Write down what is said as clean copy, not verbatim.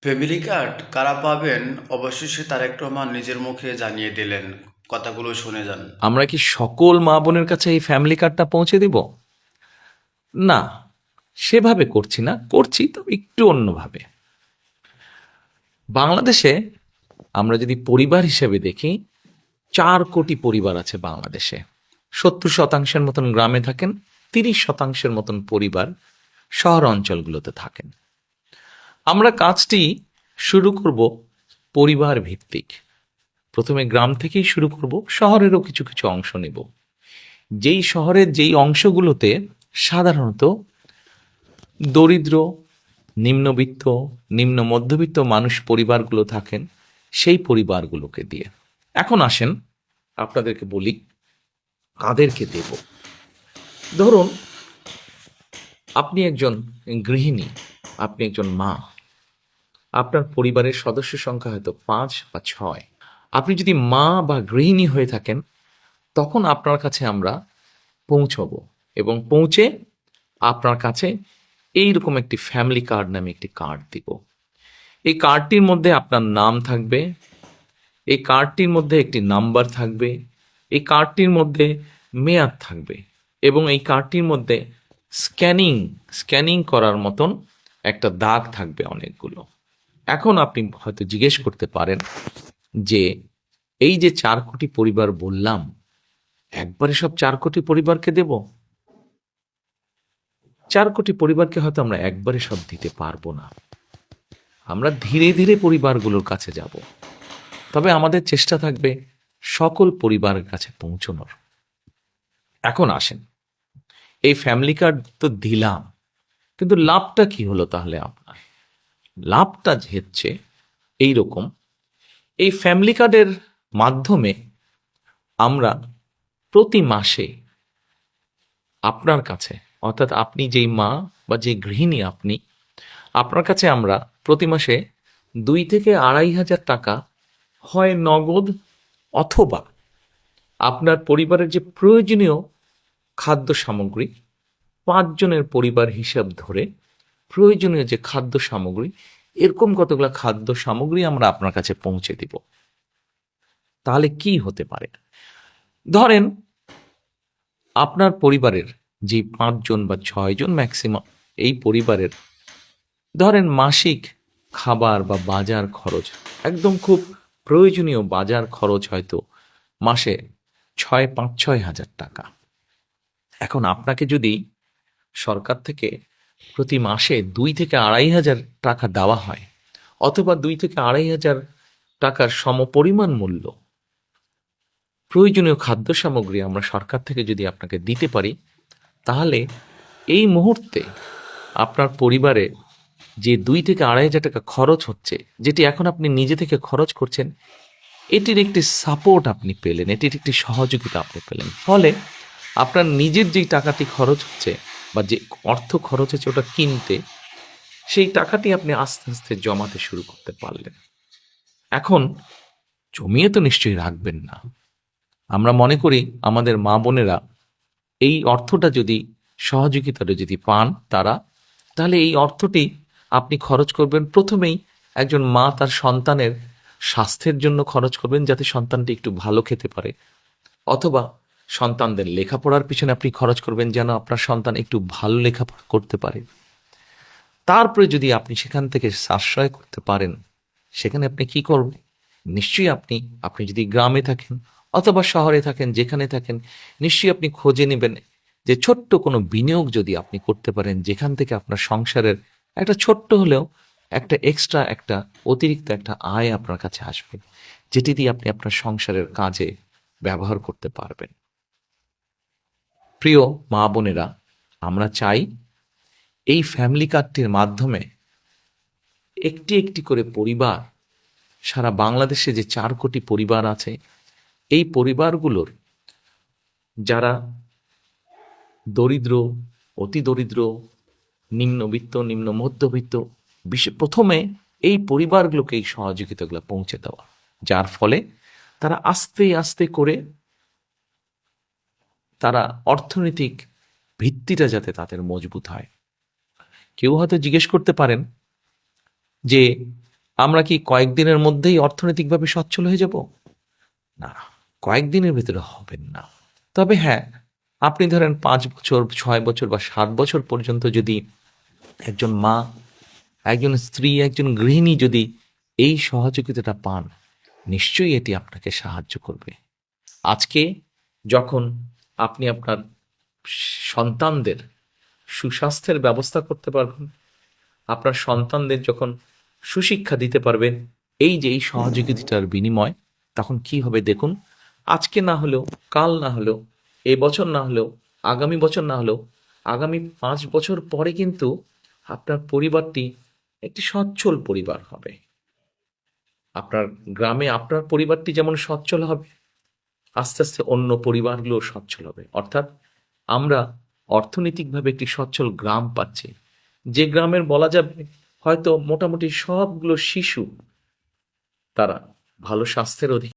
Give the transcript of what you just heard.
Family card কারা পাবেন অবশেষে তারেক রহমান নিজের মুখে জানিয়ে দিলেন। কথাগুলো শুনে যান। আমরা কি সকল মা বোনের কাছে এই ফ্যামিলি কার্ডটা পৌঁছে দিব? না, সেভাবে করছি না, করছি তবে একটু অন্যভাবে। বাংলাদেশে আমরা যদি পরিবার হিসেবে দেখি, 4 কোটি পরিবার আছে বাংলাদেশে। 70% মতন গ্রামে থাকেন, 30% মতন পরিবার শহর অঞ্চলগুলোতে থাকেন। আমরা কাজটি শুরু করব পরিবার ভিত্তিক। প্রথমে গ্রাম থেকেই শুরু করব, শহরেরও কিছু কিছু অংশ নেব। যেই শহরের যেই অংশগুলোতে সাধারণত দরিদ্র, নিম্নবিত্ত, নিম্ন মধ্যবিত্ত মানুষ পরিবারগুলো থাকেন, সেই পরিবারগুলোকে দিয়ে। এখন আসেন আপনাদেরকে বলি কাদেরকে দেব। ধরুন আপনি একজন গৃহিণী, আপনি একজন মা, আপনার পরিবারের সদস্য সংখ্যা হয়তো 5 বা 6। আপনি যদি মা বা গৃহিণী হয়ে থাকেন, তখন আপনার কাছে আমরা পৌঁছবো এবং পৌঁছে আপনার কাছে এইরকম একটি ফ্যামিলি কার্ড নামে একটি কার্ড দিব। এই কার্ডটির মধ্যে আপনার নাম থাকবে, এই কার্ডটির মধ্যে একটি নাম্বার থাকবে, এই কার্ডটির মধ্যে মেয়াদ থাকবে এবং এই কার্ডটির মধ্যে স্ক্যানিং স্ক্যানিং করার মতন একটা দাগ থাকবে অনেকগুলো। এখন আপনি হয়তো জিজ্ঞেস করতে পারেন যে এই যে 4 কোটি পরিবার বললাম, একবারে সব 4 কোটি পরিবারকে দেব? 4 কোটি পরিবারকে হয়তো আমরা একবারে সব দিতে পারবো না। আমরা ধীরে ধীরে পরিবারগুলোর কাছে যাব, তবে আমাদের চেষ্টা থাকবে সকল পরিবারের কাছে পৌঁছানোর। এখন আসেন, এই ফ্যামিলি কার্ড তো দিলাম, কিন্তু লাভটা কি হলো তাহলে আপনার? লাভটা হচ্ছে এইরকম, এই ফ্যামিলি কার্ডের মাধ্যমে আমরা প্রতি মাসে আপনার কাছে, অর্থাৎ আপনি যেই মা বা যে গৃহিণী আপনি, আপনার কাছে আমরা প্রতি মাসে 2 থেকে 2,500 টাকা হয় নগদ, অথবা আপনার পরিবারের যে প্রয়োজনীয় খাদ্য সামগ্রী, 5 জনের পরিবার হিসাব ধরে প্রয়োজনীয় যে খাদ্য সামগ্রী, এরকম কতগুলো খাদ্য সামগ্রী আমরা আপনার কাছে পৌঁছে দিব। তাহলে কি হতে পারে? ধরেন আপনার পরিবারের যে 5 জন বা 6 জন ম্যাক্সিমাম, এই পরিবারের ধরেন মাসিক খাবার বা বাজার খরচ, একদম খুব প্রয়োজনীয় বাজার খরচ হয়তো মাসে 5-6 হাজার টাকা। এখন আপনাকে যদি সরকার থেকে প্রতি মাসে 2 থেকে 2,500 টাকা দেওয়া হয়, অথবা 2 থেকে 2,500 টাকার সমপরিমাণ মূল্য প্রয়োজনীয় খাদ্য সামগ্রী আমরা সরকার থেকে যদি আপনাকে দিতে পারি, তাহলে এই মুহূর্তে আপনার পরিবারে যে 2 থেকে 2,500 টাকা খরচ হচ্ছে, যেটি এখন আপনি নিজে থেকে খরচ করছেন, এটির একটি সাপোর্ট আপনি পেলেন, এটির একটি সহযোগিতা আপনি পেলেন। ফলে আপনার নিজের যেই টাকাটি খরচ হচ্ছে বা যে অর্থ খরচ হচ্ছে ওটা কিনতে, সেই টাকাটি আপনি আস্তে আস্তে জমাতে শুরু করতে পারলেন। এখন জমিয়ে তো নিশ্চয়ই রাখবেন না। আমরা মনে করি আমাদের মা বোনেরা এই অর্থটা যদি, সহযোগিতাটা যদি পান তারা, তাহলে এই অর্থটি আপনি খরচ করবেন প্রথমেই একজন মা তার সন্তানের স্বাস্থ্যের জন্য খরচ করবেন, যাতে সন্তানটি একটু ভালো খেতে পারে, অথবা সন্তানদের লেখাপড়ার পিছনে আপনি খরচ করবেন যেন আপনার সন্তান একটু ভালো লেখাপড়া করতে পারে। তারপরে যদি আপনি সেখান থেকে সাশ্রয় করতে পারেন, সেখানে আপনি কি করবেন? নিশ্চয়ই আপনি, আপনি যদি গ্রামে থাকেন অথবা শহরে থাকেন, যেখানে থাকেন, নিশ্চয়ই আপনি খোঁজে নেবেন যে ছোট্ট কোনো বিনিয়োগ যদি আপনি করতে পারেন, যেখান থেকে আপনার সংসারের একটা ছোট্ট হলেও একটা এক্সট্রা, একটা অতিরিক্ত একটা আয় আপনার কাছে আসবে, যেটি দিয়ে আপনি আপনার সংসারের কাজে ব্যবহার করতে পারবেন। প্রিয় মা বোনেরা, আমরা চাই এই ফ্যামিলি কার্ডটির মাধ্যমে একটি একটি করে পরিবার, সারা বাংলাদেশে যে 4 কোটি পরিবার আছে, এই পরিবারগুলোর যারা দরিদ্র, অতি দরিদ্র, নিম্নবিত্ত, নিম্ন মধ্যবিত্ত, প্রথমে এই পরিবারগুলোকে এই সহযোগিতাগুলো পৌঁছে দেওয়া, যার ফলে তারা আস্তে আস্তে করে তারা অর্থনৈতিক ভিত্তিটা যাতে তাদের মজবুত হয়। কেউ হয়তো জিজ্ঞেস করতে পারেন যে আমরা কি কয়েকদিনের মধ্যেই অর্থনৈতিকভাবে সচ্ছল হয়ে যাব? না, কয়েকদিনের ভিতরে হবেন না। তবে হ্যাঁ, আপনি ধরেন 5 বছর, 6 বছর বা 7 বছর পর্যন্ত যদি একজন মা, একজন স্ত্রী, একজন গৃহিণী যদি এই সহযোগিতাটা পান, নিশ্চয়ই এটি আপনাকে সাহায্য করবে। আজকে যখন আপনি আপনার সন্তানদের সুস্বাস্থ্যের ব্যবস্থা করতে পারবেন, আপনার সন্তানদের যখন সুশিক্ষা দিতে পারবেন, এই যে এই সহযোগিতার বিনিময়, তখন কি হবে দেখুন। আজকে না হলেও, কাল না হলেও, এ বছর না হলেও, আগামী বছর না হলেও, আগামী 5 বছর পরে কিন্তু আপনার পরিবারটি একটি সচ্ছল পরিবার হবে। আপনার গ্রামে আপনার পরিবারটি যেমন সচ্ছল হবে, আস্তে আস্তে অন্য পরিবারগুলো সচ্ছল হবে। অর্থাৎ আমরা অর্থনৈতিকভাবে একটি সচ্ছল গ্রাম পাচ্ছি, যে গ্রামের বলা যাবে হয়তো মোটামুটি সবগুলো শিশু তারা ভালো স্বাস্থ্যের অধিকারী।